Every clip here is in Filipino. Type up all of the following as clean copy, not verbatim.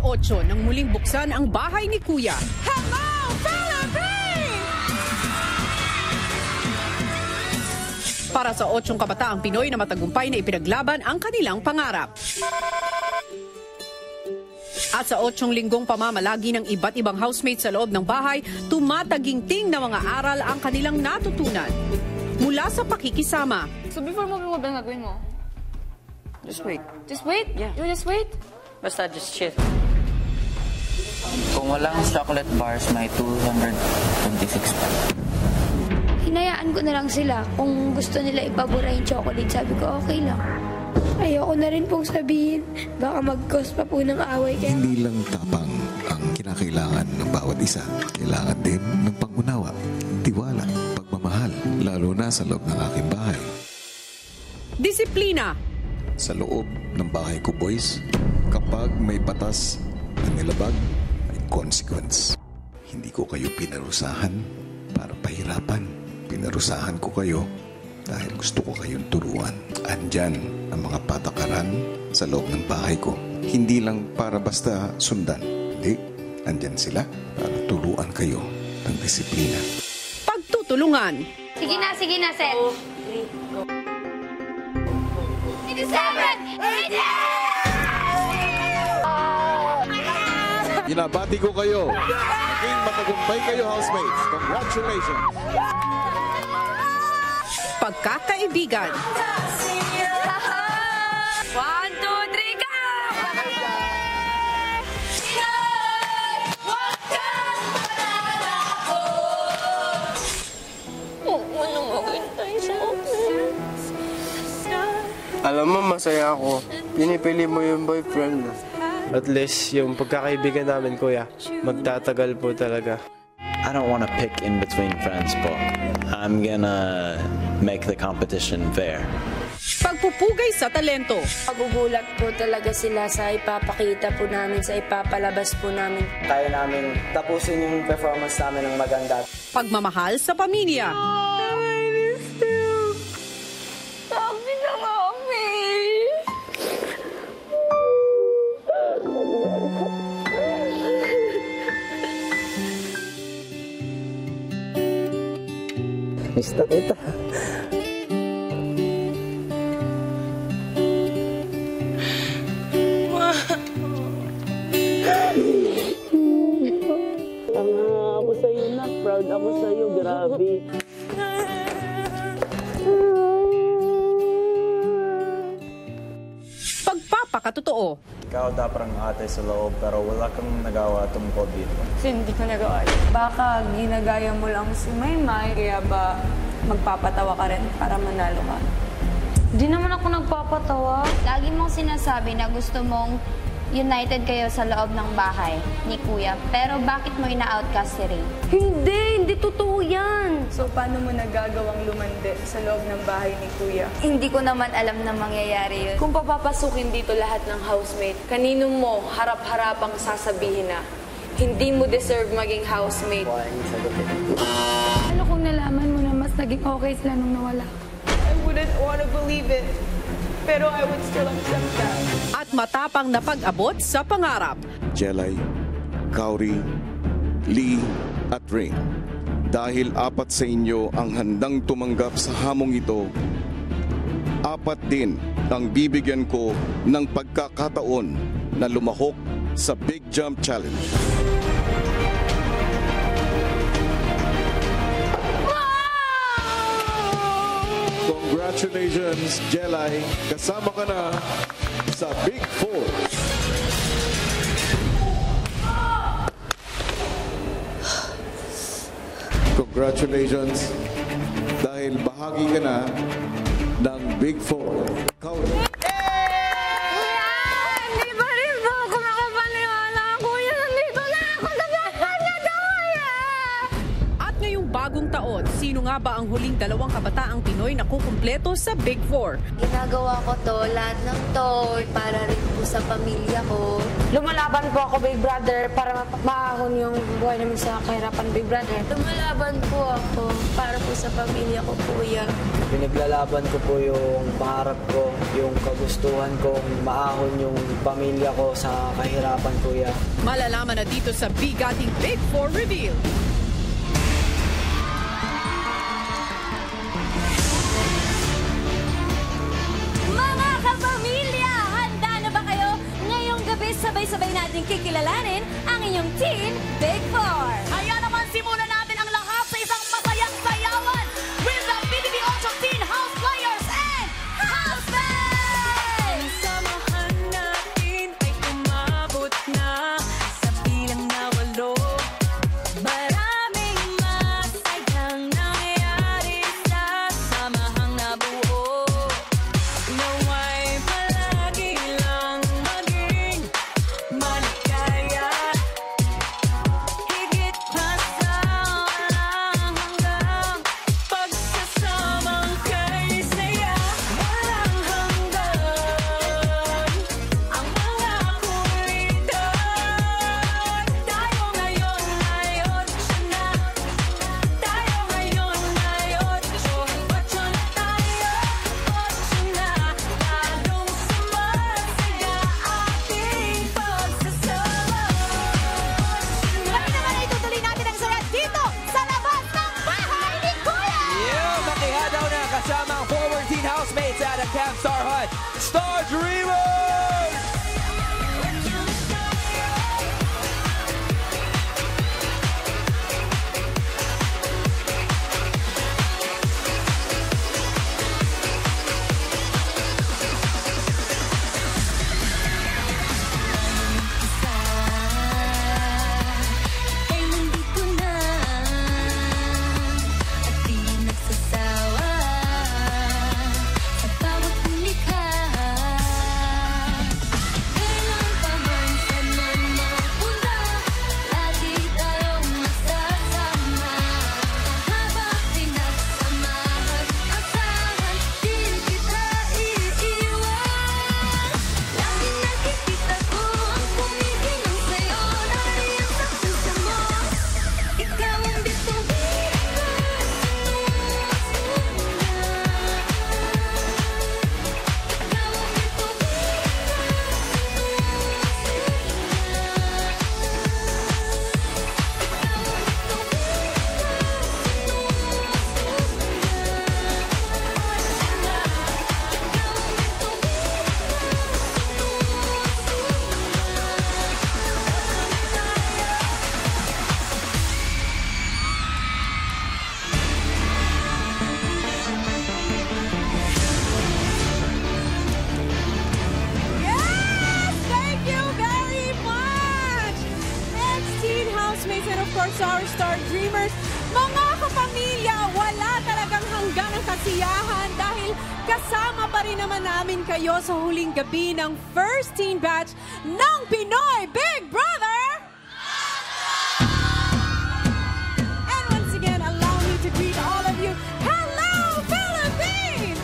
8 nang muling buksan ang bahay ni Kuya. Hello, Philippines! Para sa 8 kabataang Pinoy na matagumpay na ipinaglaban ang kanilang pangarap. At sa 8 linggong pamamalagi ng iba't ibang housemates sa loob ng bahay, tumataginting na mga aral ang kanilang natutunan mula sa pakikisama. So before moving, what ba gagawin mo? Just wait. Just wait? Yeah. You just wait? Basta just chill. Kung walang chocolate bars, may 226 pa. Hinayaan ko na lang sila. Kung gusto nila ipabura yung chocolate, sabi ko okay lang. Ayoko na rin pong sabihin, baka mag-cause pa po ng away. Hindi lang tapang ang kinakailangan ng bawat isa. Kailangan din ng pangunawa, tiwala, pagmamahal, lalo na sa loob ng aking bahay. Disiplina. Sa loob ng bahay ko, boys, kapag may batas na nilabag, may consequence. Hindi ko kayo pinarusahan para pahirapan. Pinarusahan ko kayo dahil gusto ko kayong turuan. Andyan ang mga patakaran sa loob ng bahay ko. Hindi lang para basta sundan. Hindi, andyan sila para turuan kayo ng disiplina. Pagtutulungan. Sige na, Seth. 7, 8, Binabati ko kayo. Maging matagumpay kayo, housemates. Congratulations! Pagkakaibigan. 1, 2, 3, go! Alam mo, masaya ako. Pinipili mo yung boyfriend mo. At least, yung pagkakaibigan namin, kuya, magtatagal po talaga. I don't want to pick in between friends po. I'm gonna make the competition fair. Pagpupugay sa talento. Magugulat po talaga sila sa ipapakita po namin, sa ipapalabas po namin. Kaya namin tapusin yung performance namin ng maganda. Pagmamahal sa pamilya. Mista kita. Tanga ako sa'yo na. Proud ako sa'yo. Grabe. Pagpapakatotoo. Ikaw dapat ang ate sa loob pero wala kang nagawa tungkol dito. Kasi hindi ko nagawa. Baka ginagaya mo lang si Maymay, kaya ba magpapatawa ka rin para manalo ka? Di naman ako nagpapatawa. Lagi mong sinasabi na gusto mong united kayo sa loob ng bahay ni Kuya. Pero bakit mo ina-outcast si Ray? Hindi totoo yan. So, paano mo nagagawang lumande sa loob ng bahay ni Kuya? Hindi ko naman alam na mangyayari yun. Kung papapasukin dito lahat ng housemate, kanino mo harap-harapang sasabihin na hindi mo deserve maging housemate? Ano kung nalaman mo na mas naging okay sila nung nawala? I wouldn't wanna believe it. Pero I would still accept that. At matapang na pag-abot sa pangarap. Jelay, Kauri, Lee, at Ring. Dahil 4 sa inyo ang handang tumanggap sa hamong ito, 4 din ang bibigyan ko ng pagkakataon na lumahok sa Big Jump Challenge. Congratulations, Jelay. Kasama ka na sa Big 4. Congratulations. Dahil bahagi ka na ng Big 4. Kauri. Hindi pa rin po ako makapaniwala. Kuya, nandito na ako sa bahay na Kuya! At ngayong bagong taon, sino nga ba ang huling 2 kabataang Pinoy na kukumpleto sa Big 4? Ginagawa ko to, lahat ng to, para rin po sa pamilya ko. Lumalaban po ako, Big Brother, para maahon yung buhay namin sa kahirapan, Big Brother. Lumalaban po ako para po sa pamilya ko, Kuya. Pinaglalaban ko po yung pangarap ko, yung kagustuhan kong maahon yung pamilya ko sa kahirapan, Kuya. Malalaman na dito sa bigating Big 4 Reveal. Mga kapamilya, handa na ba kayo? Ngayong gabi, sabay-sabay natin kikilalanin ang inyong Teen Big 4. Ayan naman, simulan natin ang lahat sa isang masayang sayawan with the PBB8 Teen House Players and Housemates! Samahan natin ay umabot na sa bilang na 8. Maraming masayang nangyayari sa samahang nabuo. Naway palagi lang maging maligaya. Higit pa sa walang hanggang pagsasamang kay saya. Walang hanggan ang mga kulitan. Tayo ngayon ay 8 na. Tayo ngayon ay 8. 8 na tayo, 8 na. Lalong sumasaya ating pagsasama. Ngayon naman ay tutuloy natin ang saya dito sa labas ng bahay ni Kuya! Makihadaw na kasama ang former teen housemates at ang Camp Star Hut, Star Dreamers! Ay nandito na at di nagsasawa sa bawat likha. Kailan pa man saan man mapunta, lagi tayong masasama. Habang pinagsamahan, asahan, di kita iiwan. Lagi nakikita ko ang kumikinang sa'yo, nariyan sa puso mo. Ikaw ang bituin ko, ikaw ang Yes! Thank you very much! It's Teen Housemates and of course our Star Dreamers. Mga kapamilya, wala talagang hanggang ang kasiyahan dahil kasama pa rin naman namin kayo sa huling gabi ng first teen batch ng Pinoy Big Brother! And once again, allow me to greet all of you. Hello, Philippines!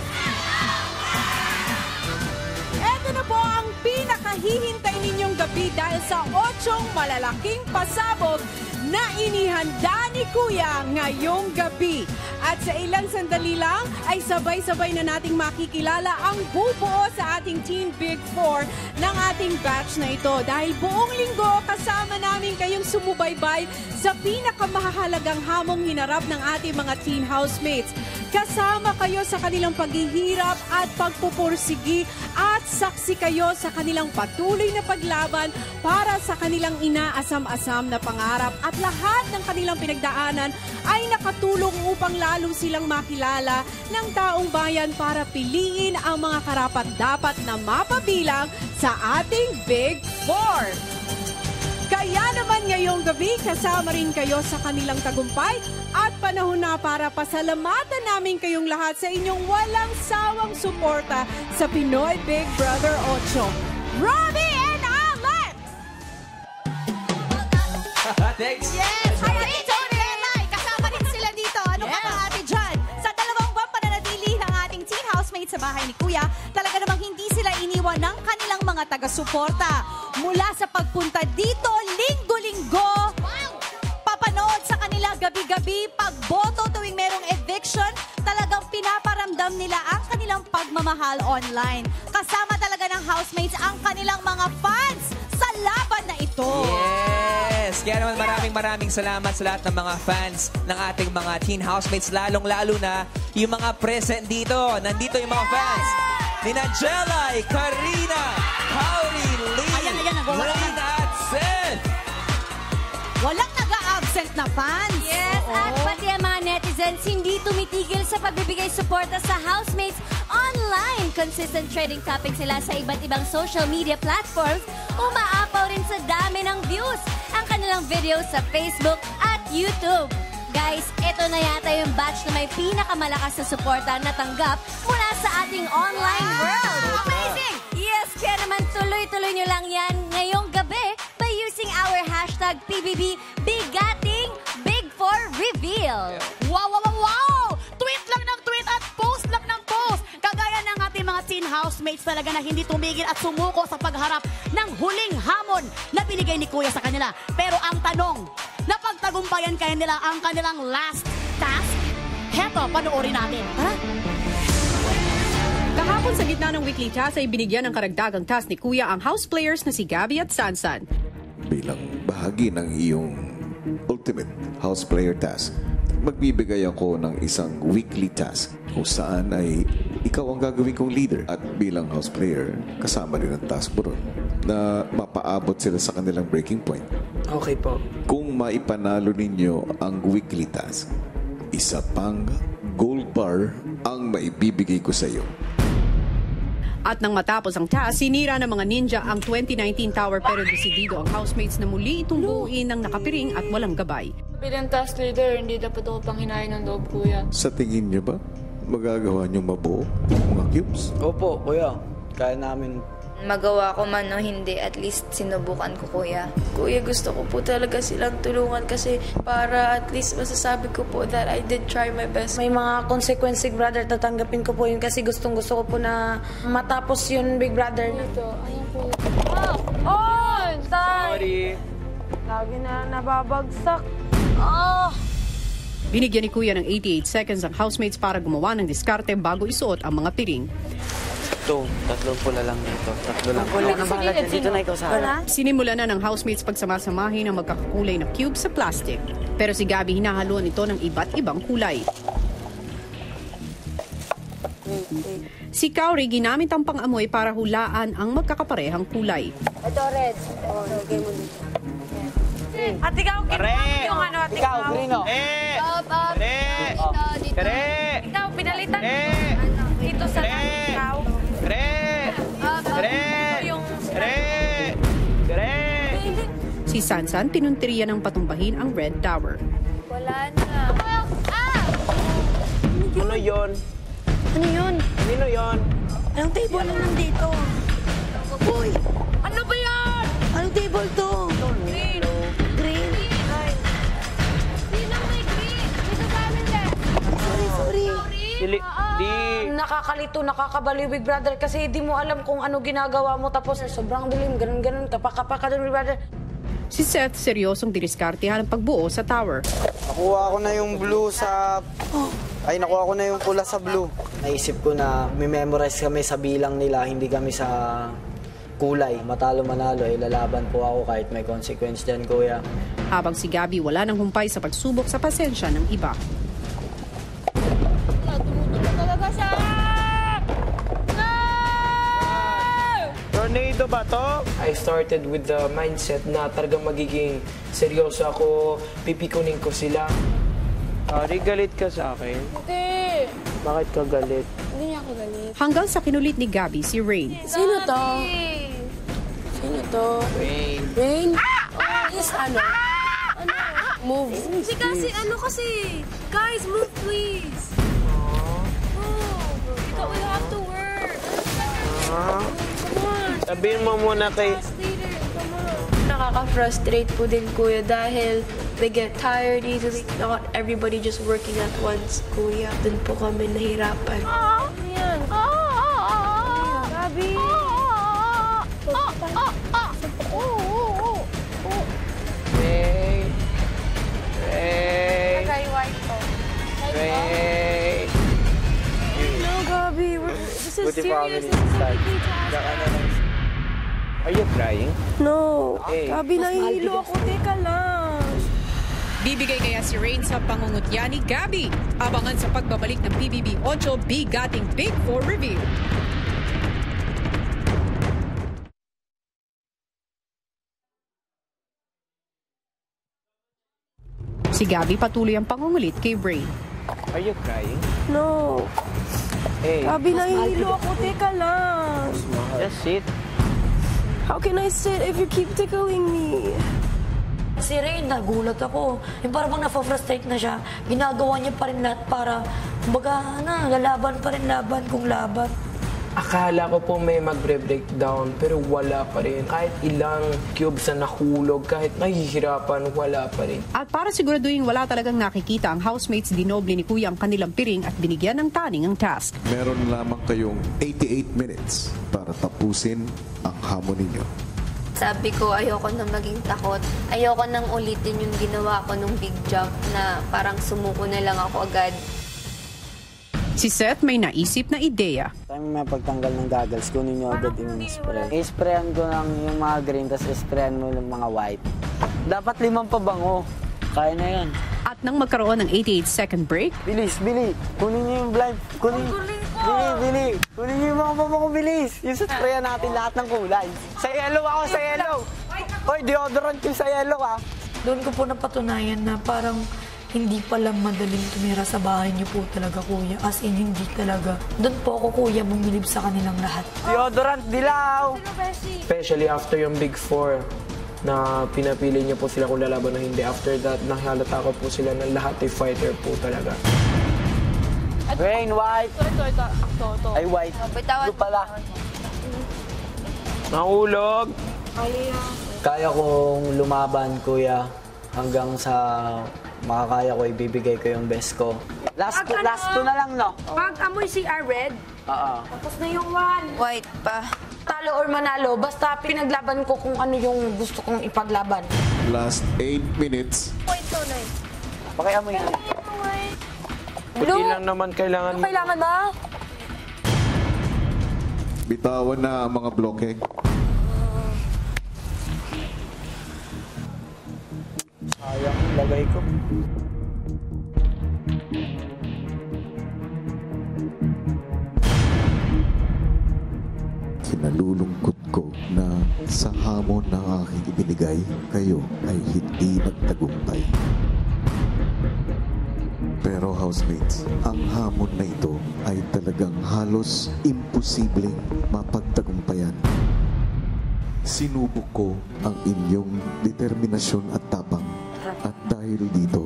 Ito na po ang pinakahihintay ninyong gabi dahil sa 8 malalaking pasabog na inihanda ni Kuya ngayong gabi. At sa ilang sandali lang ay sabay-sabay na nating makikilala ang bubuo sa ating Teen Big 4 ng ating batch na ito. Dahil buong linggo kasama namin kayong sumubaybay sa pinakamahalagang hamong hinarap ng ating mga teen housemates. Kasama kayo sa kanilang paghihirap at pagpupursigi at saksi kayo sa kanilang patuloy na paglaban para sa kanilang inaasam-asam na pangarap. At lahat ng kanilang pinagdaanan ay nakatulong upang lalo silang makilala ng taong bayan para piliin ang mga karapat-dapat na mapabilang sa ating Big 4. Kaya naman ngayong gabi, kasama rin kayo sa kanilang tagumpay at panahon na para pasalamatan namin kayong lahat sa inyong walang sawang suporta sa Pinoy Big Brother 8. Robbie and Alex! Thanks! Yes! Hi, Ate Tony! Kasama rin sila dito. Ano ka ba, Ate John? Sa dalawang buwan pananatili ng ating teen housemates sa bahay ni Kuya, talaga namang hindi sila iniwan ng kanilang mga mga taga-suporta. Mula sa pagpunta dito, linggo-linggo, papanood sa kanila gabi-gabi, pagboto tuwing merong eviction, talagang pinaparamdam nila ang kanilang pagmamahal online. Kasama talaga ng housemates ang kanilang mga fans sa laban na ito. Yes! Kaya naman maraming salamat sa lahat ng mga fans ng ating mga teen housemates, lalong-lalo na yung mga present dito. Nandito yung mga fans. Nina Jelay, Karina, Howdy, Lee, Rain at Seth. Walang nag-a-absent na fans. Yes, at pati ang mga netizens hindi tumitigil sa pagbibigay suporta sa housemates online. Consistent trending topic sila sa iba't ibang social media platforms. Umaapaw rin sa dami ng views ang kanilang videos sa Facebook at YouTube. Guys, ito na yata yung batch na may pinakamalakas na suporta na tanggap mula sa ating online world. Amazing! Yes, kaya naman tuloy-tuloy nyo lang yan ngayong gabi by using our hashtag PBB Bigating Big 4 Reveal. Wow, wow, wow, wow! Tweet lang ng tweet at post lang ng post. Kagaya ng ating mga teen housemates talaga na hindi tumigil at sumuko sa pagharap ng huling hamon na binigay ni Kuya sa kanila. Pero ang tanong, napagtagumpayan kaya nila ang kanilang last task? Heto, panoorin natin. Tara! Kahapon sa gitna ng weekly task ay binigyan ng karagdagang task ni Kuya ang house players na si Gabby at Sansan. Bilang bahagi ng iyong ultimate house player task, magbibigay ako ng isang weekly task kung saan ay ikaw ang gagawin kong leader. At bilang house player, kasama rin ang task mo ron na mapaabot sila sa kanilang breaking point. Okay po. Kung maipanalo ninyo ang weekly task, isa pang gold bar ang maibibigay ko sa iyo. At nang matapos ang task, sinira ng mga ninja ang 2019 tower pero desidido ang housemates na muli itong buuin ng nakapiring at walang gabay. Bilang task leader, hindi dapat ako panghinain ng loob, Kuya. Sa tingin niyo ba, magagawa niyo mabuo mga cubes? Opo, Kuya. Kaya namin. Magawa ko man o hindi, at least sinubukan ko, Kuya. Kuya, gusto ko po talaga silang tulungan kasi para at least masasabi ko po that I did try my best. May mga consequence, Big Brother, tatanggapin ko po yun kasi gustong-gusto ko po na matapos yun, Big Brother. Ito, ayan po. Oh! Sorry! Lagi na nababagsak. Oh! Binigyan ni Kuya ng 88 seconds ang housemates para gumawa ng diskarte bago isuot ang mga piring. Tatlong pula lang dito. Tatlo lang. Ako lang ang bahala dyan. Dito na ikaw sa harap. Sinimula na ng housemates pagsamasamahin ang magkakakulay na cube sa plastic. Pero si Gabby hinahaluan ito ng iba't ibang kulay. Si Kauri ginamit ang pang-amoy para hulaan ang magkakaparehang kulay. Ito, red. Oh, lagay mo dito. At ikaw, yung ano, at ikaw, Grino. Ikaw, pinalitan. Dito sa ikaw. Si Sansan pinuntiriya ng patumbahin ang Red Tower. Wala na. Ano yun? Ano yun? Nino yun? Anong table na nandito? Uy! Ano ba yan? Anong table to? Green. Green? Green ang may green. Dito sa amin din. Sorry. Nakakalito, nakakabaliw, Big Brother, kasi di mo alam kung ano ginagawa mo tapos sobrang dilim, ganun-ganun, kapaka-paka doon, Big Brother. Si Seth seryosong diniskartehan ang pagbuo sa tower. Nakuha ko na yung blue sa... Ay, nakuha ko na yung pula sa blue. Naisip ko na may memorize kami sa bilang nila, hindi kami sa kulay. Matalo manalo, lalaban po ako kahit may consequence dyan, Kuya. Habang si Gabby wala nang humpay sa pagsubok sa pasensya ng iba. Talaga siya! Tornado ba to? I started with the mindset na talagang magiging seryoso ako, pipikunin ko sila. Ari, galit ka sa akin? Hindi! Bakit ka galit? Hindi niya ako galit. Hanggang sa kinulit ni Gabby si Rain. Sino to? Sino to? Rain. Rain? Yes, ano? Ano? Move. Kasi, guys, move please. Ikaw will have to work. Come on. Sabihin mo muna kay... Nakaka-frustrate po din, Kuya, dahil they get tired easily. Not everybody just working at once, Kuya. Doon po kami nahirapan. Ano yan? Gabi! family start. Are you crying? No. Hey. Sabi, nahihilo ako. Teka lang. Bibigay kaya si Rain sa pangungutya ni Gabby. Abangan sa pagbabalik ng PBB 8 Bigating Big 4 Review. Si Gabby patuloy ang pangungulit kay Rain. Are you crying? No. Hey. Sabi, nahihilo ako. Teka lang. Just sit. How can I sit if you keep tickling me? Si Rain, nagulat ako. Yung parang bang na-frustrate na siya, ginagawa niya pa rin lahat para, kumbaga, lalaban pa rin laban kung laban. Akala ko po may magbre-breakdown, pero wala pa rin. Kahit ilang cubes na nahulog, kahit nahihirapan, wala pa rin. At para siguraduhin wala talagang nakikita ang housemates, dinoble ni Kuya ang kanilang piring at binigyan ng taning ang task. Meron lamang kayong 88 minutes para tapusin ang hamon ninyo. Sabi ko, ayoko na maging takot. Ayoko nang ulitin yung ginawa ko nung big jump na parang sumuko na lang ako agad. Si Seth may naisip na ideya. Time may pagtanggal ng goggles, kunin nyo agad yung spray. I-sprayan ko lang yung mga green, tapos i-sprayan mo yung mga white. Dapat 5 pabango. Kaya na yan. At nang magkaroon ng 88-second break, Bilis, Bili. Kunin nyo yung blind. Bili. Kunin nyo yung mga pabango, bilis. Yung sprayan natin lahat ng kulay. Sa yellow ako, sa yellow. Hoy, deodorant yung sa yellow ah. Doon ko po napatunayan na parang hindi pala madaling tumira sa bahay niyo po talaga, Kuya. As in, hindi talaga. Doon po ako, Kuya, bumilib sa kanilang lahat. Deodorant, dilaw! Especially after yung big 4 na pinapili niyo po sila kung lalaban o hindi. After that, nahalata ko po sila na lahat ay fighter po talaga. Rain, white. Ito. Ay, white. Blue pala. Nahulog! Kaya kong lumaban, Kuya, hanggang sa makakaya ko, ibibigay ko yung best ko. Last two na lang, no? Pag amoy CR red, Oo. tapos na yung 1. White pa. Talo or manalo, basta pinaglaban ko kung ano yung gusto kong ipaglaban. Last 8 minutes. Pakiamoy yan. Puti lang naman kailangan mo. Kailangan ba? Bitawan na ang mga bloke. Sayang, lagay ko. Kinalulungkot ko na sa hamon na aking ibinigay, kayo ay hindi nagtagumpay. Pero housemates, ang hamon na ito ay talagang halos imposibleng mapagtagumpayan. Sinubok ko ang inyong determinasyon at tapang. At dahil dito,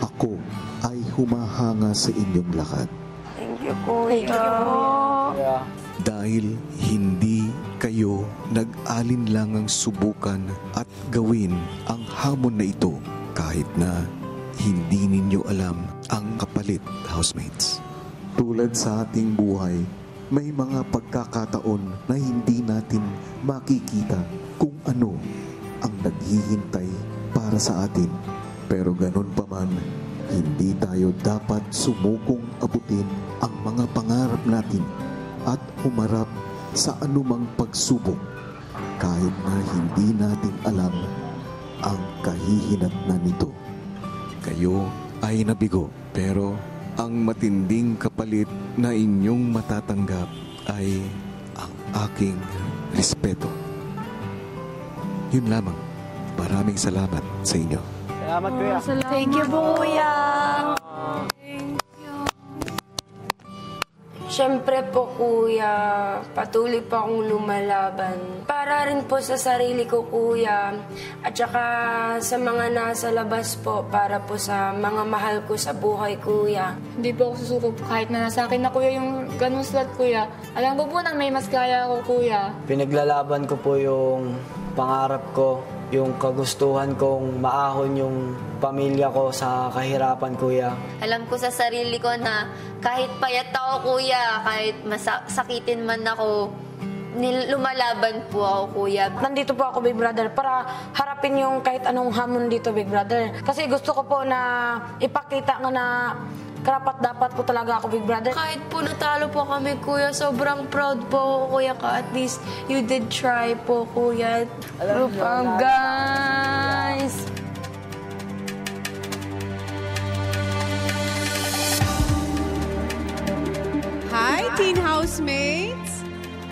ako ay humahanga sa inyong lahat. Thank you, Kuya. Dahil hindi kayo nag-alinlangang subukan at gawin ang hamon na ito kahit na hindi ninyo alam ang kapalit, housemates. Tulad sa ating buhay, may mga pagkakataon na hindi natin makikita kung ano ang naghihintay para sa atin. Pero ganun pa man, hindi tayo dapat sumukong abutin ang mga pangarap natin at humarap sa anumang pagsubok kahit na hindi natin alam ang kahihinatnan nito. Kayo ay nabigo, pero ang matinding kapalit na inyong matatanggap ay ang aking respeto. Yun lamang. Maraming salamat sa inyo. Salamat, Kuya. Thank you, Kuya. Siyempre po, Kuya, patuloy pa akong lumalaban. Para rin po sa sarili ko, Kuya, at saka sa mga nasa labas po, para po sa mga mahal ko sa buhay, Kuya. Hindi po ako susuko kahit na nasa akin na, Kuya, yung ganun slot, Kuya. Alam ko po na may mas kaya ako, Kuya. Pinaglalaban ko po yung pangarap ko, yung kagustuhan kong maahon yung pamilya ko sa kahirapan, Kuya. Alam ko sa sarili ko na kahit payat ako, Kuya, kahit masakitin man ako, lumalaban po ako, Kuya. Nandito po ako, Big Brother, para harapin yung kahit anong hamon dito, Big Brother. Kasi gusto ko po na ipakita nga na karapat-dapat ko talaga ako, Big Brother. Kahit po natalo po kami, Kuya, sobrang proud po ako, Kuya, ka. At least you did try po, Kuya. Group up, guys! Hi, teen housemates!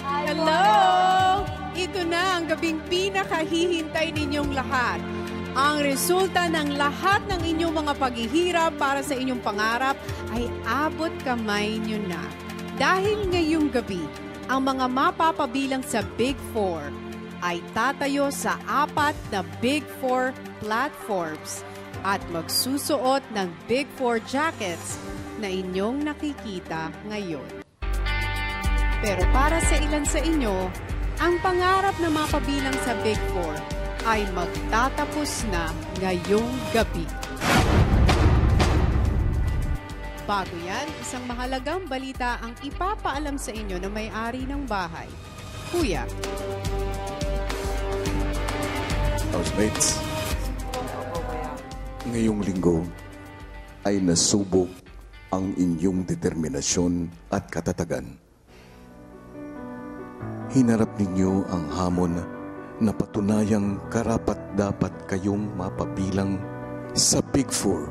Hello! Ito na ang gabing pinakahihintay ninyong lahat. Ang resulta ng lahat ng inyong mga paghihirap para sa inyong pangarap ay abot kamay nyo na. Dahil ngayong gabi, ang mga mapapabilang sa Big Four ay tatayo sa 4 na Big Four platforms at magsusuot ng Big Four jackets na inyong nakikita ngayon. Pero para sa ilan sa inyo, ang pangarap na mapabilang sa Big Four ay magtatapos na ngayong gabi. Bago yan, isang mahalagang balita ang ipapaalam sa inyo na may-ari ng bahay. Kuya. Housemates, ngayong linggo ay nasubok ang inyong determinasyon at katatagan. Hinarap ninyo ang hamon na patunayang karapat-dapat kayong mapabilang sa Big Four.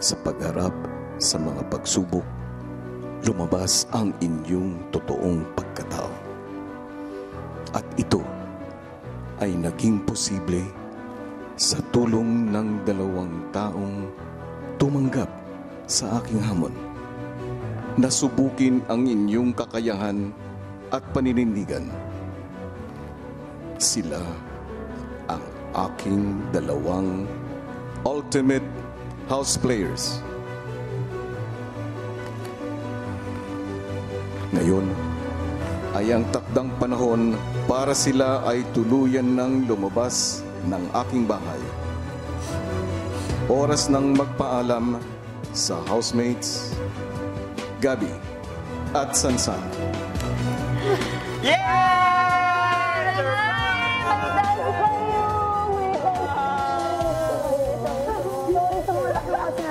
Sa pagharap sa mga pagsubok, lumabas ang inyong totoong pagkatao. At ito ay naging posible sa tulong ng 2 taong tumanggap sa aking hamon. Nasubukin ang inyong kakayahan at paninindigan. Sila ang aking 2 ultimate house players. Ngayon ay ang takdang panahon para sila ay tuluyan ng lumabas ng aking bahay. Oras ng magpaalam sa housemates, Gabi at Sansan.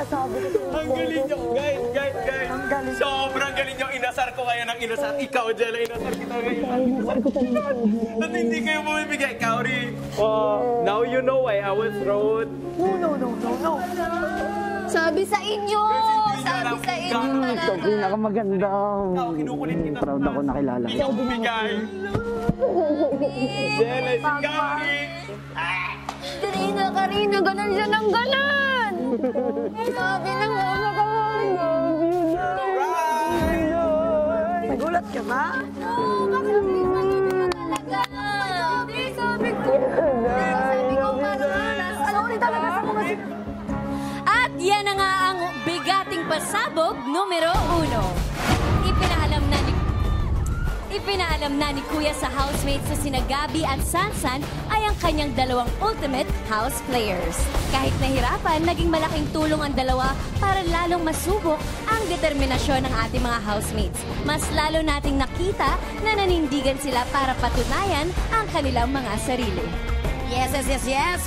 Ang galing nyo, guys. Sobrang galing nyo. Inasar ko kayo ng inasar. Ikaw, Jella, inasar kita ngayon. Ba't hindi kayo bumibigay, Kauri? Now you know why I was rude. No. Sabi sa inyo! Sabi sa inyo talaga. Ito, pinakamaganda. Kinukulit kita. Proud ako nakilala. Ikaw bumigay. Jella, si Kauri. Karina, ganun siya ng ganun! Sabi ng una ka. Nagulat ka ba? Oo, kasi hindi mo talaga. Sabi ko talaga sa mga... At yan na nga ang bigating pasabog numero 1. Ipinaalam na ni Kuya sa housemates na sina Gabi at Sansan ay ang kanyang 2 ultimate house players. Kahit nahirapan, naging malaking tulong ang dalawa para lalong masubok ang determinasyon ng ating mga housemates. Mas lalo nating nakita na nanindigan sila para patunayan ang kanilang mga sarili. Yes.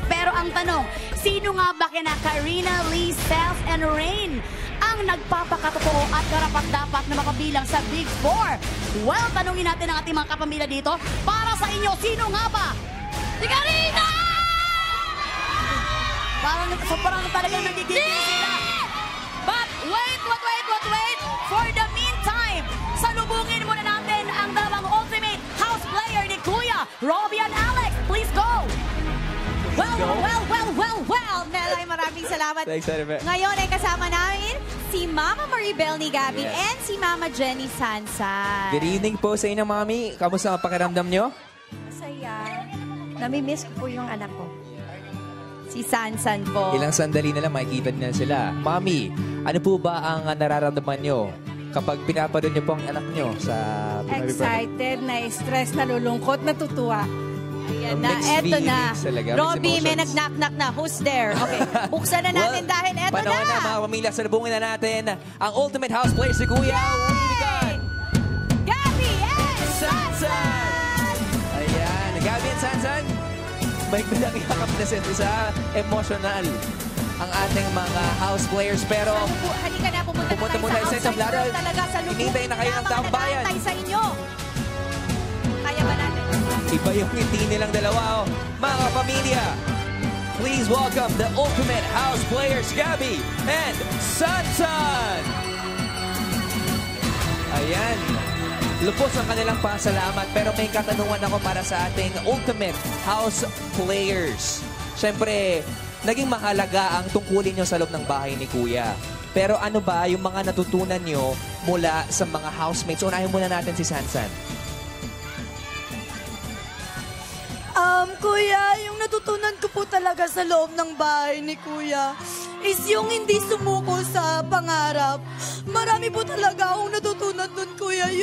Pero ang tanong, sino nga ba kina Karina, Lee, Self, and Rain ang nagpapakatotoo at karapat-dapat na makabilang sa Big Four? Well, tanungin natin ang ating mga kapamilya dito. Para sa inyo, sino nga ba? Si Karina! Parang talagang nagigigil sila. But wait. For the meantime, salubungin muna natin ang 2 ultimate house player ni Kuya, Robbie and Alex. Please go! Well, Melay, maraming salamat. Thanks, Aribe. Ngayon ay kasama namin si Mama Maribel ni Gabi and si Mama Jenny Sansan. Good evening po sa inyo, Mami. Kamusta ang pakiramdam nyo? Masaya. Namimiss ko po yung anak ko. Si Sansan po. Ilang sandali na lang makikita na sila. Mami, ano po ba ang nararamdaman nyo kapag pinapanood nyo po ang anak nyo sa... Excited, na-stress, nalulungkot, natutuwa. Ayan na, Mixed eto na. talaga, Robbie, mixed may emotions. nag-knock-knock na. Who's there? Okay, buksan na natin dahil eto Panahon na, mga pamilya. Salubungin na natin ang ultimate house player si Kuya Willigan. Gabi and Sansan! Ayan, Gabi and Sansan. May pinakikakap na sa emotional. ang ating mga house players. Pero halika na, pumunta muna sa isang laro. Talaga sa lubong. Hinintay na kayo ng taong bayan. Sa inyo. Kaya ba natin? Iba yung ngiti nilang dalawa. Mga pamilya, please welcome the ultimate house players, Gabby and Sansan! Ayan. Lupos ang kanilang pasalamat, pero may katanungan ako para sa ating ultimate house players. Siyempre, naging mahalaga ang tungkulin nyo sa loob ng bahay ni Kuya. Pero ano ba yung mga natutunan nyo mula sa mga housemates? Unahin muna natin si Sansan. Kuya, yung natutunan ko po talaga sa loob ng bahay ni Kuya is yung hindi sumuko sa pangarap. Marami po talaga akong natutunan dun, Kuya.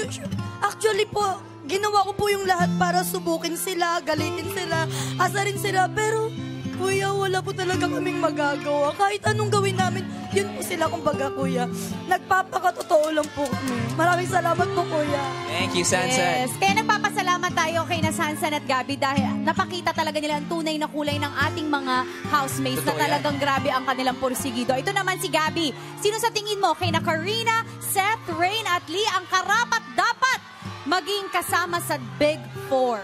Actually po, ginawa ko po yung lahat para subukin sila, galitin sila, asarin sila. Pero, Kuya, wala po talaga kaming magagawa. Kahit anong gawin namin, yun po sila kumbaga, Kuya. Nagpapakatotoo lang po kami. Maraming salamat po, Kuya. Thank you, Sansan. Yes. Kaya nagpapasalamat tayo kay na Sansan at Gabby dahil napakita talaga nila ang tunay na kulay ng ating mga housemates na talagang grabe ang kanilang porsigido. Ito naman si Gabby. Sino sa tingin mo kay na Karina, Seth, Rain at Lee ang karapat-dapat maging kasama sa Big Four?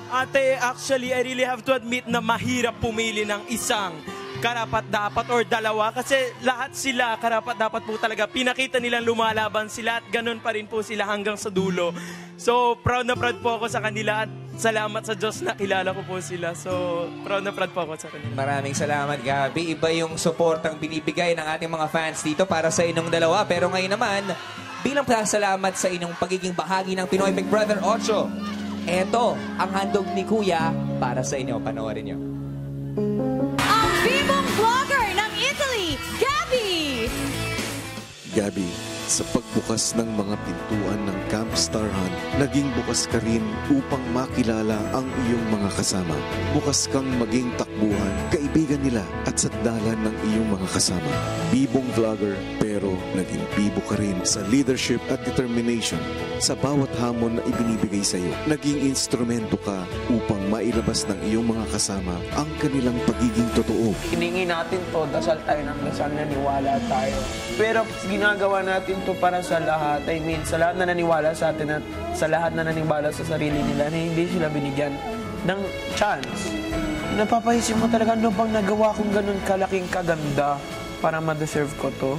Ate, actually, I really have to admit na mahirap pumili ng isang karapat-dapat or dalawa kasi lahat sila karapat-dapat po talaga. Pinakita nilang lumalaban sila at ganun pa rin po sila hanggang sa dulo. So, proud na proud po ako sa kanila at salamat sa Diyos na kilala ko po sila. So, proud na proud po ako sa kanila. Maraming salamat, Gabby. Iba yung suportang binibigay ng ating mga fans dito para sa inyong dalawa. Pero ngayon naman, bilang pasalamat sa inyong pagiging bahagi ng Pinoy Big Brother 8, eto ang handog ni Kuya para sa inyo. Panoorin nyo. Ang bibong vlogger ng Italy, Gabby! Gabby, sa pagbukas ng mga pintuan ng Camp Starhan, naging bukas ka rin upang makilala ang iyong mga kasama. Bukas kang maging takbuhan, kaibigan nila at sandalan ng iyong mga kasama. Bibong vlogger, pero naging bibo ka rin sa leadership at determination. Sa bawat hamon na ibinibigay sa iyo, naging instrumento ka upang mailabas ng iyong mga kasama ang kanilang pagiging totoo. Hiningi natin to, dasal tayo ng dasal, naniwala tayo. Pero ginagawa natin to para sa lahat. I mean, sa lahat na naniwala sa atin at sa lahat na naniwala sa sarili nila na hindi sila binigyan ng chance. Napapaisip mo talaga, ano bang nagawa kong ganun kalaking kaganda para ma-deserve ko to?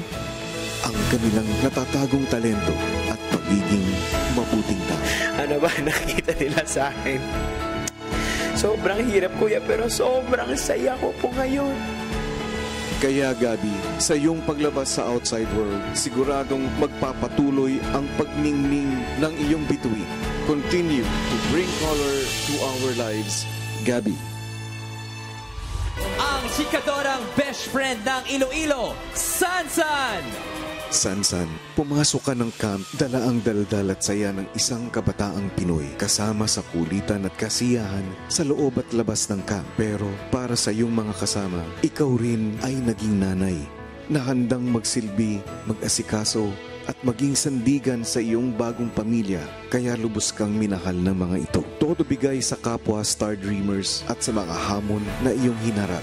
Ang kanilang natatagong talento at pagiging mabuting tao. Ano ba nakita nila sa akin? Sobrang hirap, Kuya, pero sobrang saya ko po ngayon. Kaya Gabby, sa iyong paglabas sa outside world, siguradong magpapatuloy ang pagningning ng iyong bituin. Continue to bring color to our lives, Gabby. Ang chikadorang best friend ng Iloilo, Sansan! Sansan, pumasok ka ng camp, dala ang daldal at saya ng isang kabataang Pinoy kasama sa kulitan at kasiyahan sa loob at labas ng camp. Pero para sa iyong mga kasama, ikaw rin ay naging nanay na handang magsilbi, mag-asikaso at maging sandigan sa iyong bagong pamilya. Kaya lubos kang minahal ng mga ito. Todo bigay sa kapwa Star Dreamers at sa mga hamon na iyong hinarap.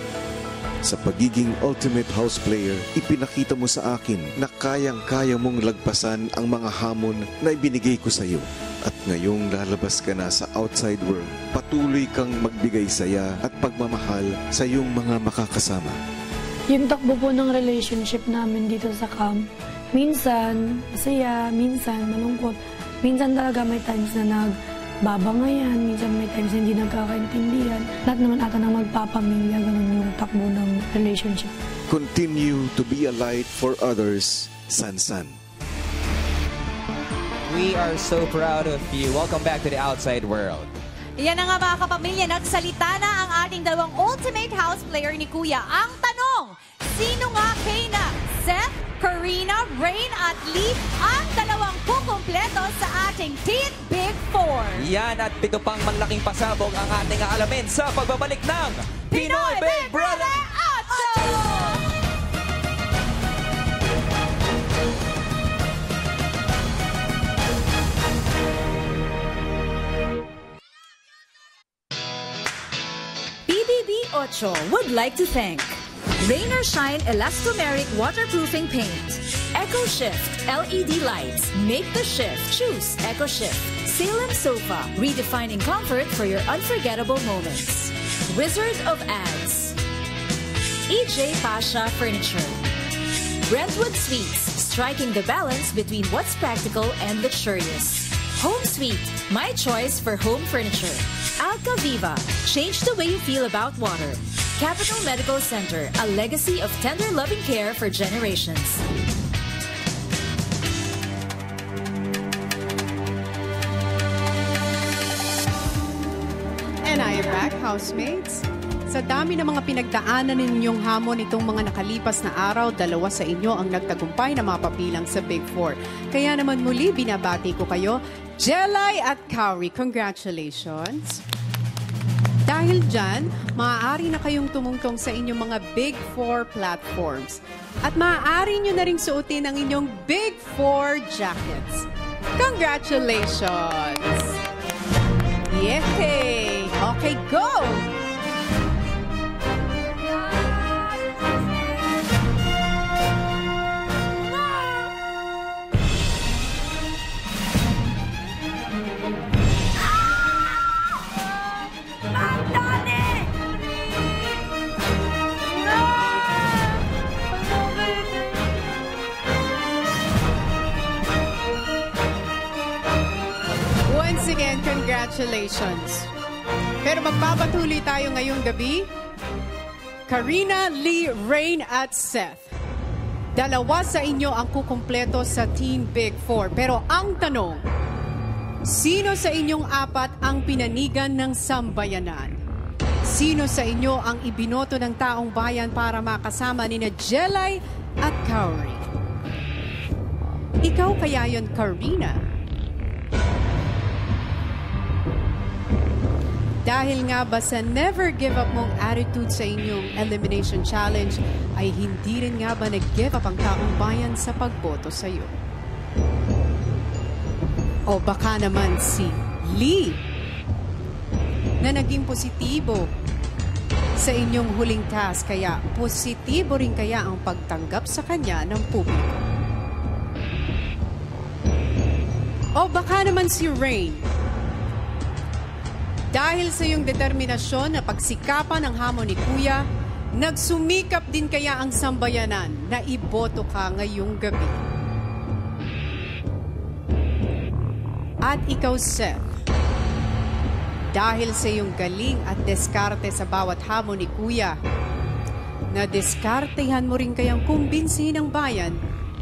Sa pagiging ultimate house player, ipinakita mo sa akin na kayang-kaya mong lagpasan ang mga hamon na ibinigay ko sa iyo. At ngayong lalabas ka na sa outside world, patuloy kang magbigay saya at pagmamahal sa iyong mga makakasama. Yung takbo po ng relationship namin dito sa camp, minsan masaya, minsan malungkot. Minsan talaga may times na nagbabangayan, minsan may times na hindi nagkakaintindihan. Lahat naman ata ng magpapamilya, ganun yung takbo ng relationship. Continue to be a light for others, Sansan. We are so proud of you. Welcome back to the outside world. Yan na nga mga kapamilya, nagsalita na ang ating dalawang ultimate house player ni Kuya. Ang tanong, sino nga kay na Seth, Karina, Rain at Lee ang dalawang kukumpleto sa ating Teen Big Four? Yan at pito pang malaking pasabog ang ating aalamin sa pagbabalik ng Pinoy Big Brother 8! PBB 8 would like to thank Rain or Shine Elastomeric Waterproofing Paint. Eco Shift LED lights. Make the shift. Choose Eco Shift. Salem Sofa. Redefining comfort for your unforgettable moments. Wizard of Ads. EJ Pasha Furniture. Brentwood Suites. Striking the balance between what's practical and luxurious. Home Suite. My choice for home furniture. Alka Viva. Change the way you feel about water. Capital Medical Center, a legacy of tender loving care for generations. And I am back, housemates. Sa dami ng mga pinagdaanan ninyong hamon itong mga nakalipas na araw, 2 sa inyo ang nagtagumpay na mapapilang sa Big Four. Kaya naman muli, binabati ko kayo, Jelay at Kauri. Congratulations! Dahil dyan, maaari na kayong tumungtong sa inyong mga Big Four platforms. At maaari nyo na rin suotin ang inyong Big Four jackets. Congratulations! Yay! Okay, go! Once again, congratulations. Pero magpapatuloy tayo ngayong gabi. Karina, Lee, Rain at Seth. 2 sa inyo ang kukumpleto sa Team Big Four. Pero ang tanong, sino sa inyong 4 ang pinanigan ng sambayanan? Sino sa inyo ang ibinoto ng taong bayan para makasama ni Jelay at Kauri? Ikaw kaya yon, Karina? Dahil nga ba sa never give up mong attitude sa inyong elimination challenge, ay hindi rin nga ba nag-give up ang taong bayan sa pagboto sa iyo? O baka naman si Lee na naging positibo sa inyong huling task, kaya positibo rin kaya ang pagtanggap sa kanya ng publiko? O baka naman si Rain, dahil sa iyong determinasyon na pagsikapan ng hamon ni Kuya, nagsumikap din kaya ang sambayanan na iboto ka ngayong gabi? At ikaw, Seth, dahil sa iyong galing at diskarte sa bawat hamon ni Kuya, na diskartehan mo rin kayang kumbinsihin ng bayan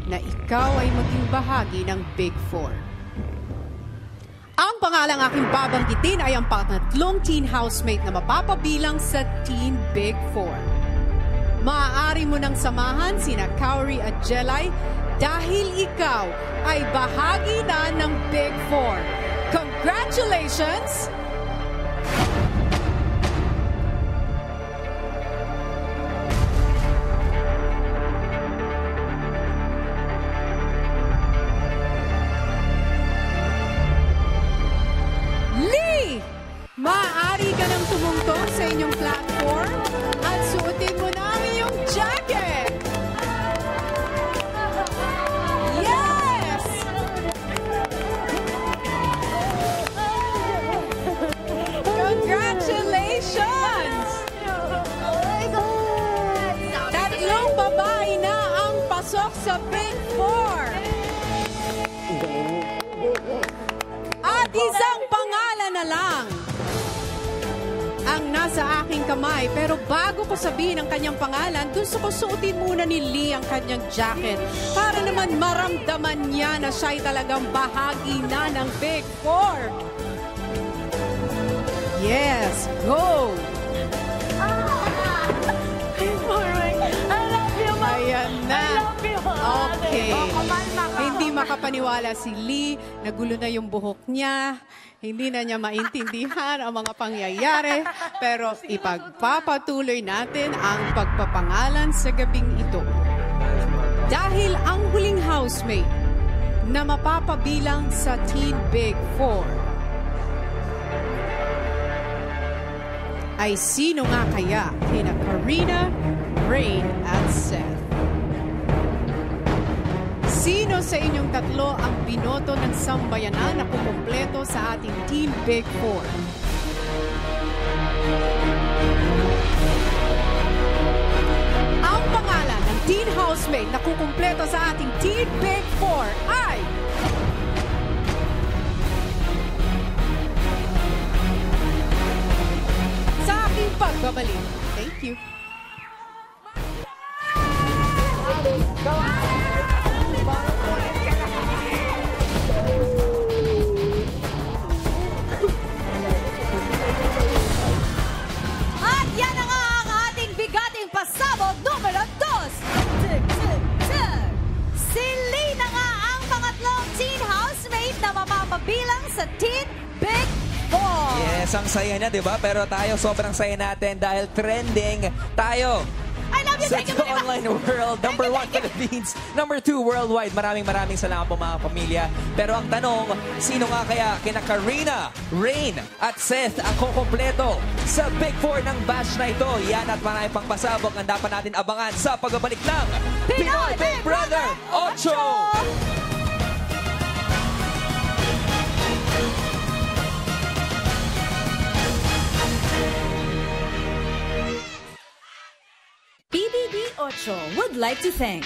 na ikaw ay maging bahagi ng Big Four. Ang pangalang aking babanggitin ay ang pangatlong teen housemate na mapapabilang sa Teen Big Four. Maaari mo nang samahan sina Kauri at Jelay dahil ikaw ay bahagi na ng Big Four. Congratulations! Maaari ka nang tumungtong sa inyong platform at suotin mo na ang iyong jacket! Yes! Congratulations! Tatlong babae na ang pasok sa Big Four! At isang pangalan na lang ang nasa aking kamay. Pero bago ko sabihin ang kanyang pangalan, gusto ko suotin muna ni Lee ang kanyang jacket para naman maramdaman niya na siya'y talagang bahagi na ng Big Four. Yes, go! Ayan na. Okay. Hindi makapaniwala si Lee. Nagulo na yung buhok niya. Hindi na niya maintindihan ang mga pangyayari. Pero ipagpapatuloy natin ang pagpapangalan sa gabing ito. Dahil ang huling housemate na mapapabilang sa Teen Big Four ay sino nga kaya kina Karina, Rain at Seth. Sino sa inyong tatlo ang binoto ng sambayanan na kukumpleto sa ating Team Big Four? Ang pangalan ng teen housemate na kukumpleto sa ating Team Big Four ay... Sa aking pagbabalik. Thank you. At yan na nga ang ating bigating pasabog numero 2. Si Lee na nga ang pangatlong teen housemate na mapapabilang sa Teen Big Four. Yes, ang saya na, di ba? Pero tayo, sobrang saya natin dahil trending tayo. I love you, Sa thank you, The Online World, number 1 Philippines, number 2 worldwide. Maraming salamat po mga pamilya. Pero ang tanong, sino nga kaya kina Karina, Rain at Seth ang kukumpleto sa Big Four ng batch na ito? Yan at marami pang pasabog ang dapat natin abangan sa pagbabalik ng Pinoy Big Brother 8! PBB Ocho would like to thank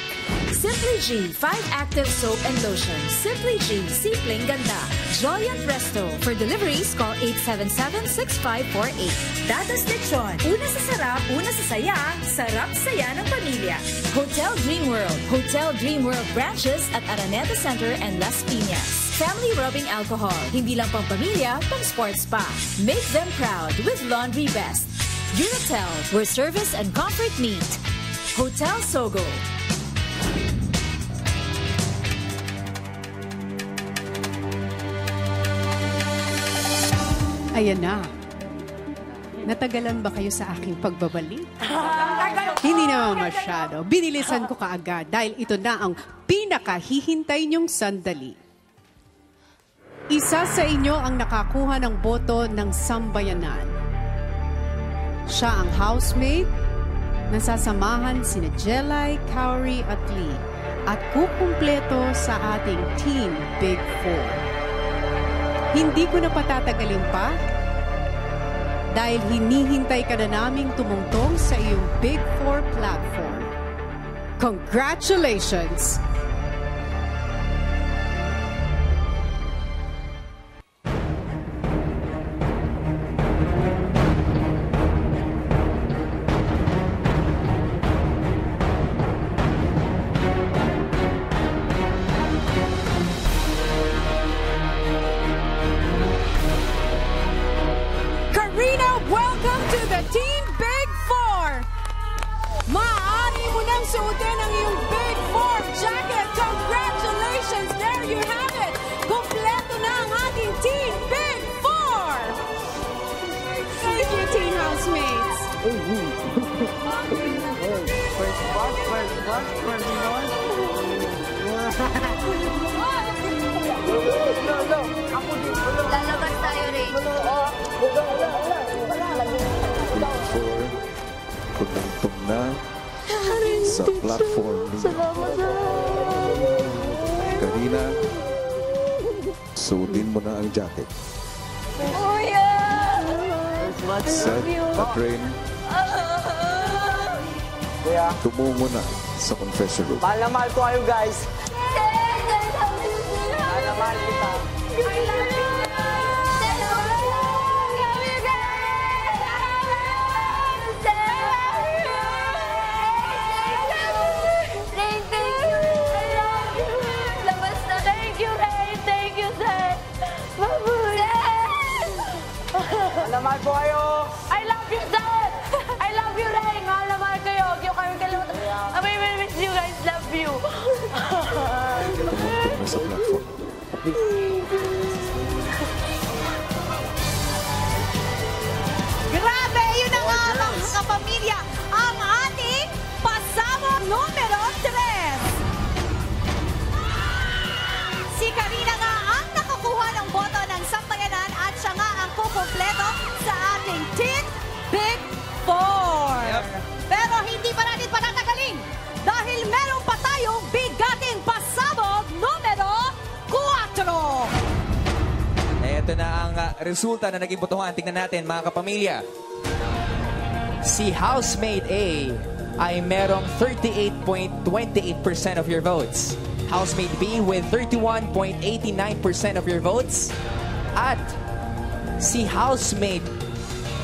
Simply G 5 Active Soap and Lotion, Simply G Simpleng Ganda, Joy and Presto. For deliveries, call 877-6548. Dadas Lechon, una sa sarap, una sa saya, sarap saya ng pamilya. Hotel Dream World, Hotel Dream World branches at Araneta Center and Las Piñas. Family rubbing alcohol, hindi lang pang pamilya, pang sports pa. Make them proud with Laundry Best. Unitel, where service and comfort meet. Hotel Sogo. Ayan na. Natagalan ba kayo sa aking pagbabalik? Hindi naman masyado. Binilisan ko kaagad dahil ito na ang pinakahihintay niyong sandali. Isa sa inyo ang nakakuha ng boto ng sambayanan. Siya ang housemate na sasamahan sina Jelay, Kauri at Lee at kukumpleto sa ating Team Big Four. Hindi ko na patatagalin pa dahil hinihintay ka na naming tumungtong sa iyong Big Four platform. Congratulations! Welcome to the Team Big Four! Maaari mo nang suotin ang iyong Big Four jacket. Congratulations! There you have it! Kompleto na ang ating Team Big Four! Thank you, Team Housemates! Lalabas tayo, Ray. Kumantong na sa platform ninyo. Karina, suotin mo na ang jacket. Kuya! Seth at Rain, tumungo na sa confession room. Mahal na mahal ko kayo, guys. Mahal na mahal kita. I love you! Mahal po kayo! I love you, Dad! I love you, Ray! Mahal kayo! Huwag niyo kami kalimutan. I will miss you guys. Love you! Tumungtong na sa platform. Grabe! Yun na nga mga kapamilya! Ang ating pasabog numero 3! Si Karina nga ang nakakuha ng boto ng sambayanan at siya nga ang kukumpleto sa ating Team Big Four. Pero hindi pa natin resulta na naging botohan. Tingnan natin mga kapamilya. Si housemate A ay merong 38.28% of your votes. Housemate B with 31.89% of your votes. At si housemate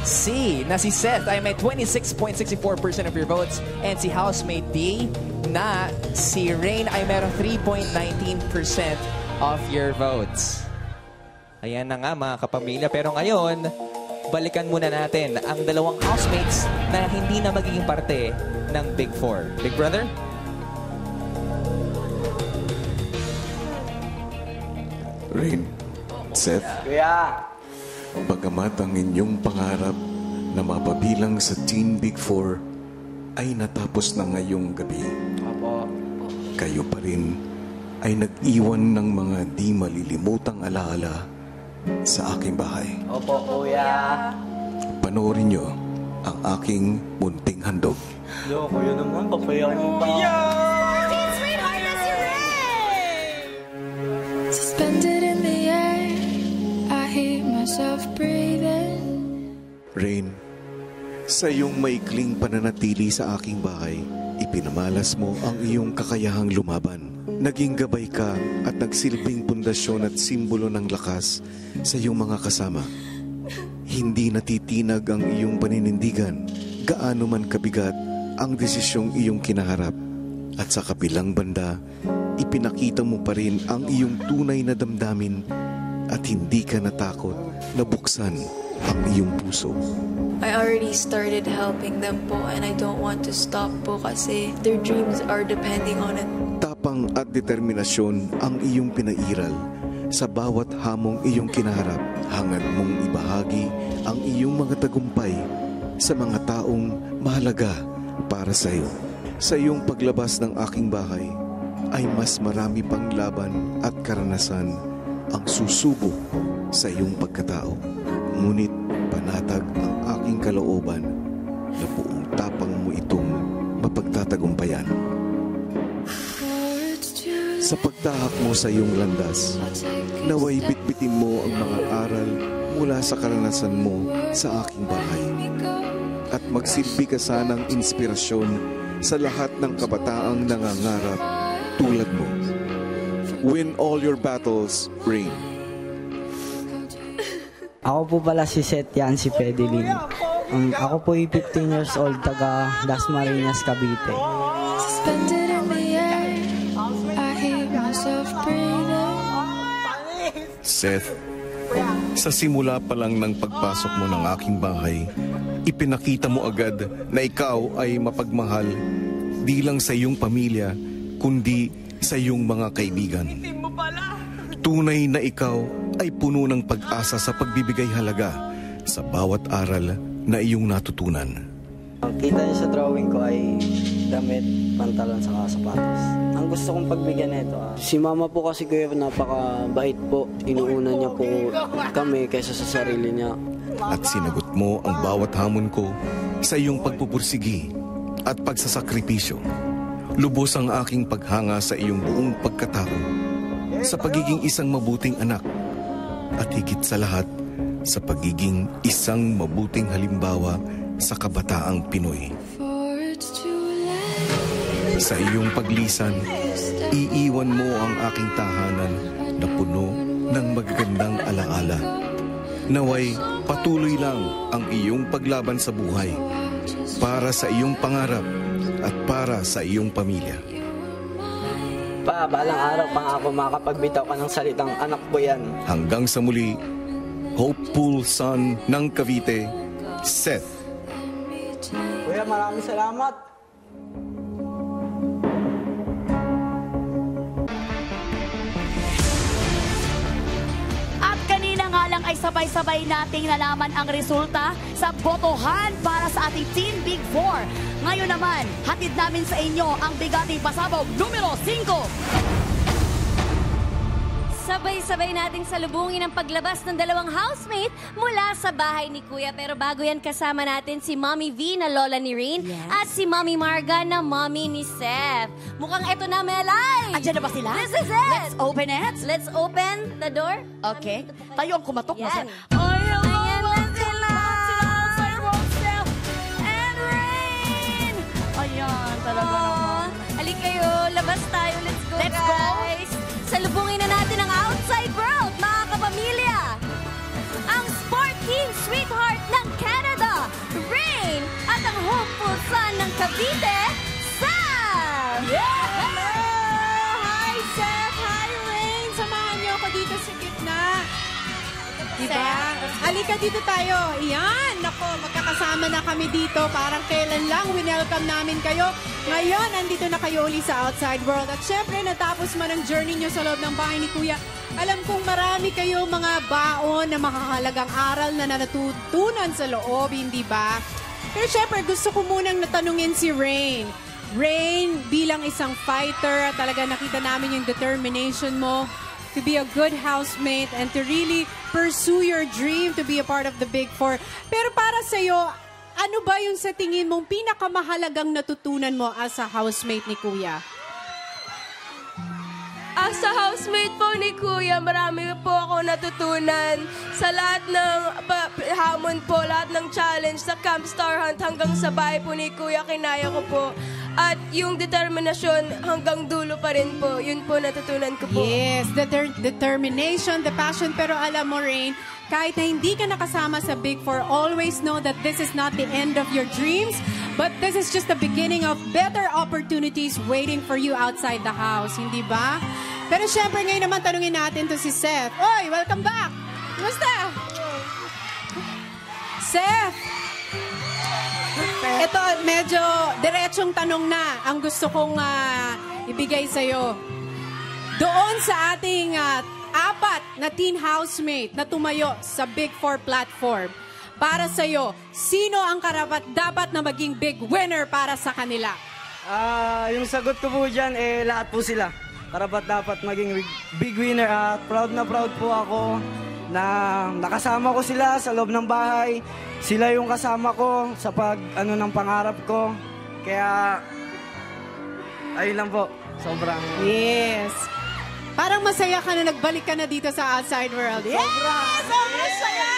C na si Seth ay may 26.64% of your votes. And si housemate D na si Rain ay merong 3.19% of your votes. Ayan na nga mga kapamilya. Pero ngayon, balikan muna natin ang dalawang housemates na hindi na magiging parte ng Big Four. Big Brother? Rain, Seth, Kuya! bagamat ang inyong pangarap na mapabilang sa Teen Big Four ay natapos na ngayong gabi, Opo. kayo pa rin ay nag-iwan ng mga di malilimutang alaala sa aking bahay. Opo, Kuya. Panoorin nyo ang aking munting handog. Yo, Kuya naman, papayakin mo pa. Suspended in the air, I hear myself breathing. Rain, sa iyong maikling pananatili sa aking bahay, ipinamalas mo ang iyong kakayahang lumaban. Naging gabay ka at nagsilbing pundasyon at simbolo ng lakas sa iyong mga kasama. Hindi natitinag ang iyong paninindigan, gaano man kabigat ang desisyong iyong kinaharap. At sa kabilang banda, ipinakita mo pa rin ang iyong tunay na damdamin at hindi ka natakot na buksan ang iyong puso. I already started helping them po and I don't want to stop po kasi their dreams are depending on it. Tapang at determinasyon ang iyong pinairal. Sa bawat hamong iyong kinaharap, hangad mong ibahagi ang iyong mga tagumpay sa mga taong mahalaga para sa iyo. Sa iyong paglabas ng aking bahay, ay mas marami pang laban at karanasan ang susubok sa iyong pagkatao. Ngunit panatag ang aking kalooban na buong tapang mo itong mapagtatagumpayan. Sa pagtahak mo sa iyong landas, naway bitbitin mo ang mga aral mula sa karanasan mo sa aking bahay. At magsilbi ka sanang inspirasyon sa lahat ng kabataang nangangarap tulad mo. Win all your battles, Rain. Ako po pala si Seth yan, si Pedelin. Ako po ay 15 years old, taga Dasmariñas, Cavite. Suspended in the air, I hear myself breathing. Seth, sa simula pa lang ng pagpasok mo ng aking bahay, ipinakita mo agad na ikaw ay mapagmahal di lang sa iyong pamilya, kundi sa iyong mga kaibigan. Tunay na ikaw ay puno ng pag-asa sa pagbibigay halaga sa bawat aral na iyong natutunan. Ang kita niyo sa drawing ko ay damit, pantalon, saka sapatos. Ang gusto kong pagbigyan nito, si mama po kasi kuya napakabait po. Inuuna niya po kami kaysa sa sarili niya. At sinagot mo ang bawat hamon ko sa iyong pagpupursigi at pagsasakripisyo. Lubos ang aking paghanga sa iyong buong pagkatao, sa pagiging isang mabuting anak, at higit sa lahat, sa pagiging isang mabuting halimbawa sa kabataang Pinoy. Sa iyong paglisan, iiwan mo ang aking tahanan na puno ng magagandang alaala. Naway patuloy lang ang iyong paglaban sa buhay para sa iyong pangarap at para sa iyong pamilya. Pa, balang araw pa ako makapagbitaw ka ng salitang anak ko yan. Hanggang sa muli, hopeful son ng Cavite, Seth. Kuya, maraming salamat. At kanina nga lang ay sabay-sabay nating nalaman ang resulta sa botohan para sa ating Teen Big Four. Ngayon naman, hatid namin sa inyo ang bigating pasabog numero 5. sabay-sabay nating salubungin ang paglabas ng dalawang housemate mula sa bahay ni Kuya. Pero bago yan, kasama natin si Mommy V na lola ni Rain at si Mommy Marga na mommy ni Seth. Mukhang eto na, Melay! Andiyan na ba sila? This is it! Let's open it. Let's open the door. Okay. Tayo ang kumatok. Yan. Ayan na sila! And Rain! Ayan, talaga naman. Halika kayo, labas tayo. Let's go, Let's go. guys. Salubungin na natin ang outside world, mga kapamilya. Ang sport team sweetheart ng Canada, Rain, at ang hopeful son ng Cavite, Sam! Hello! Hi, Seth! Hi, Rain! Samahan niyo ako dito sa gitna. Diba? Halika dito tayo. Iyan! Nako, magkakasama na kami dito. Parang kailan lang winelcome namin kayo. Ngayon, nandito na kayo uli sa outside world. At syempre, natapos man ang journey nyo sa loob ng bahay ni Kuya. Alam kong marami kayo mga baon na makakalagang aral na natutunan sa loob, hindi ba? Pero syempre, gusto ko munang natanungin si Rain. Rain, bilang isang fighter, talaga nakita namin yung determination mo to be a good housemate and to really pursue your dream to be a part of the Big Four. Pero para sa'yo, ano ba yung sa tingin mong pinakamahalagang natutunan mo as a housemate ni Kuya? As a housemate po ni Kuya, marami po ako natutunan sa lahat ng hamon po, lahat ng challenge sa Camp Star Hunt hanggang sa bahay po ni Kuya, kinaya ko po. At yung determinasyon hanggang dulo pa rin po, yun po natutunan ko po. Yes, the determination, the passion. Pero alam mo, Rain, kahit na hindi ka nakasama sa Big Four, always know that this is not the end of your dreams, but this is just the beginning of better opportunities waiting for you outside the house, hindi ba? Pero syempre ngayon naman tanungin natin to si Seth. Oy, welcome back! Kumusta? Seth! Ito, medyo diretsong tanong na ang gusto kong ibigay sa'yo. Doon sa ating apat na teen housemate na tumayo sa Big Four platform, para sa'yo, sino ang karapat-dapat na maging big winner para sa kanila? Yung sagot ko po dyan, lahat po sila. Karapat-dapat maging big winner at proud na proud po ako na nakasama ko sila sa loob ng bahay. Sila yung kasama ko sa ng pangarap ko. Kaya, ayun lang po. Sobrang... Yes. Parang masaya ka na nagbalik ka na dito sa outside world. Yes! Sobrang saya!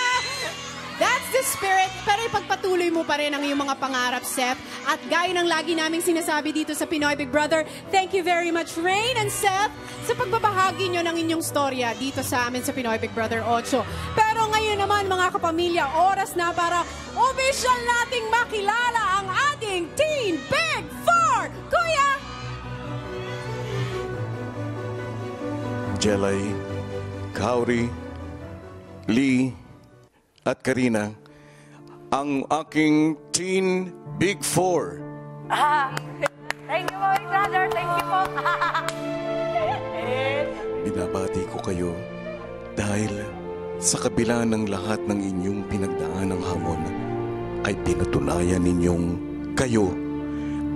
That's the spirit. Pero ipagpatuloy mo pa rin ang iyong mga pangarap, Seth. At gaya ng lagi naming sinasabi dito sa Pinoy Big Brother, thank you very much, Rain and Seth, sa pagbabahagi nyo ng inyong storya dito sa amin sa Pinoy Big Brother 8. Pero ngayon naman, mga kapamilya, oras na para official nating makilala ang ating Teen Big Four! Kuya! Jelay, Kauri, Lee, at Karina, ang aking Teen Big Four. Thank you po, brother. Thank you po. Binabati ko kayo dahil sa kabila ng lahat ng inyong pinagdaanang hamon ay pinatunayan ninyong kayo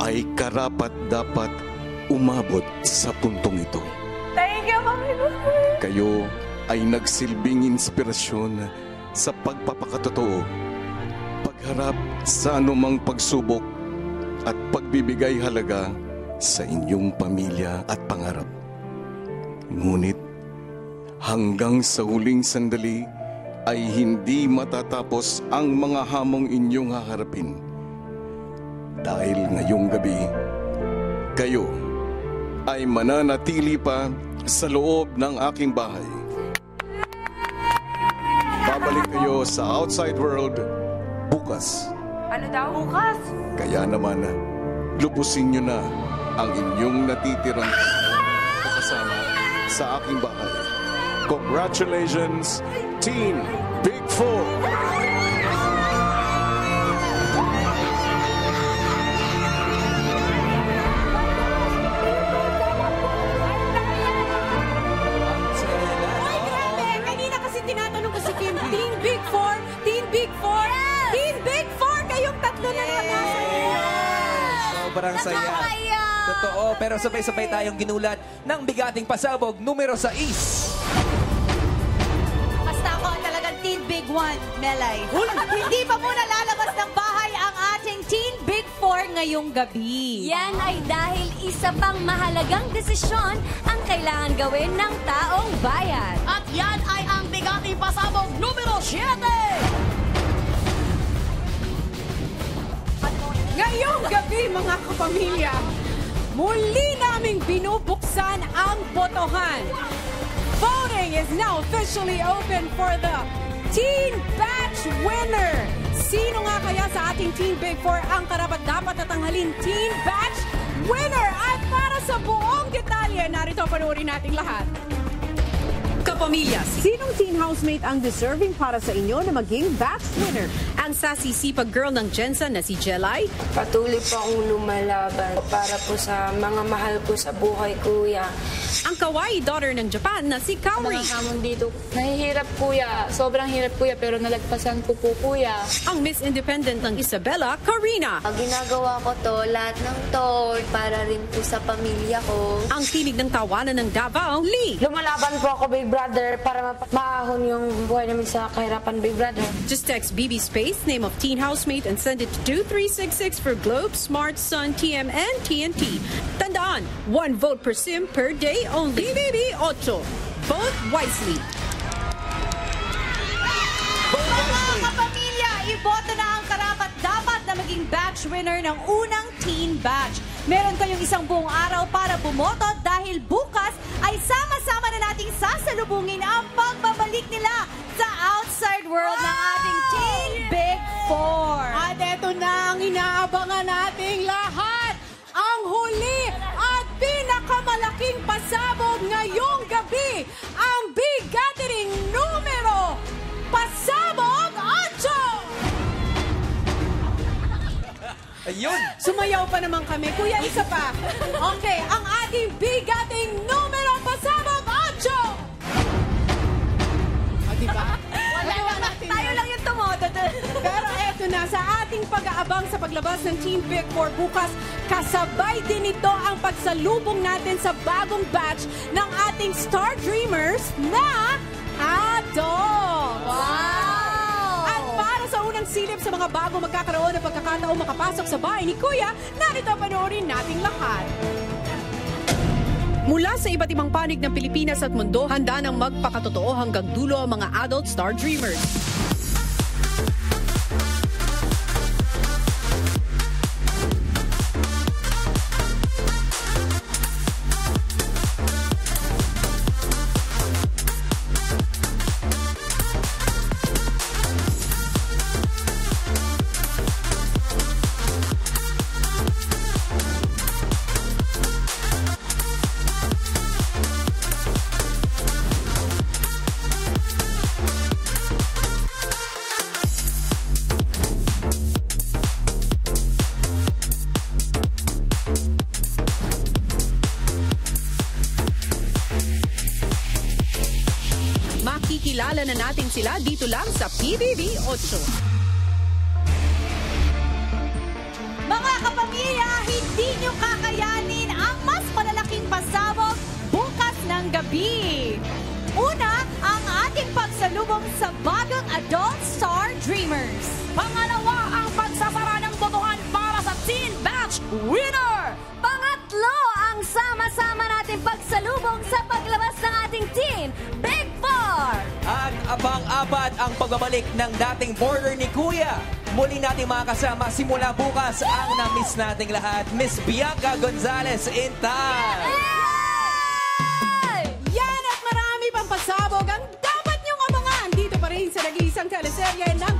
ay karapat-dapat umabot sa puntong ito. Thank you po, brother. Kayo ay nagsilbing inspirasyon sa pagpapakatotoo, pagharap sa anumang pagsubok at pagbibigay halaga sa inyong pamilya at pangarap. Ngunit hanggang sa huling sandali ay hindi matatapos ang mga hamong inyong haharapin. Dahil ngayong gabi, kayo ay mananatili pa sa loob ng aking bahay. Babalik kayo sa outside world bukas. Ano daw? Bukas? Kaya naman, lubusin nyo na ang inyong natitirang kasama sa aking bahay. Congratulations, Teen Big Four! Sobrang saya. Totoo, pero sabay-sabay tayong ginulat ng bigating pasabog numero 6. One, Melay. Hindi pa muna lalabas ng bahay ang ating Teen Big Four ngayong gabi. Yan ay dahil isa pang mahalagang desisyon ang kailangan gawin ng taong bayan. At yan ay ang bigating pasabog numero 7. Ngayong gabi, mga kapamilya, muli naming binubuksan ang botohan. Voting is now officially open for the Teen Batch winner. Sino nga kaya sa ating Teen Big Four ang karapat-dapat na tanghalin Teen Batch winner? At para sa buong detalye, narito panoorin natin lahat. Kapamilya, sinong teen housemate ang deserving para sa inyo na maging batch winner? Ang sassy sipag girl ng Jensen na si Jelay? Patuloy po akong lumalaban para po sa mga mahal ko sa buhay, kuya. Ang kawaii daughter ng Japan na si Kaori? Mga hamon dito. Nahihirap, kuya. Sobrang hirap, kuya, pero nalagpasan ko po, kuya. Ang Miss Independent ng Isabela, Karina? Ginagawa ko to, lahat ng to, para rin po sa pamilya ko. Ang tinig ng tawanan ng Davao, Lee? Lumalaban po ako, Big Brother, para maahon yung buhay namin sa kahirapan, Big Brother. Just text BB Space, name of teen housemate, and send it to 2366 for Globe, Smart, Sun, TM, and TNT. Tandaan, 1 vote per sim per day only. BB 8. Vote wisely. Mga kapamilya, iboto na ang karapat-dapat na maging batch winner ng unang teen batch. Meron kayong isang buong araw para bumoto dahil bukas ay sama-sama na nating sasalubungin ang pagbabalik nila sa outside world ng ating Teen Big Four. At eto na ang inaabangan nating lahat. Ang huli at pinakamalaking pasabog ngayong gabi. Ang Big Gathering numero Pasabog 8! Ayun! Sumayaw pa naman kami. Kuya, isa pa. Okay, ang ating bigating numero Pasabog 8! O, diba? Tayo lang yung tumoto. Pero eto na, sa ating pag-aabang sa paglabas ng Teen Big Four bukas, kasabay din ito ang pagsalubong natin sa bagong batch ng ating Star Dreamers na Adult! Wow! At para sa unang silip sa mga bago magkakaroon ng pagkakataong makapasok sa bahay ni Kuya, narito panoorin nating lahat. Mula sa iba't ibang panig ng Pilipinas at mundo, handa nang magpakatotoo hanggang dulo ang mga adult Star Dreamers. Makikilala na natin sila dito lang sa PBB 8. Mga kapamilya, hindi nyo kakayanin ang mas malalaking pasabog bukas ng gabi. Una, ang ating pagsalubong sa bagong Adult Star Dreamers. Pangalawa, ang pagsasara ng botohan para sa Teen Batch winner. Pangatlo, ang sama-sama natin pagsalubong sa paglabas ng ating Teen Big Four. At abang-apat ang pagbabalik ng dating border ni Kuya. Muli natin makakasama simula bukas ang na-miss nating lahat, Miss Bianca Gonzalez in time. Yan at marami pang pasabog ang dapat niyong abangan dito pa rin sa nag-iisang teleserye na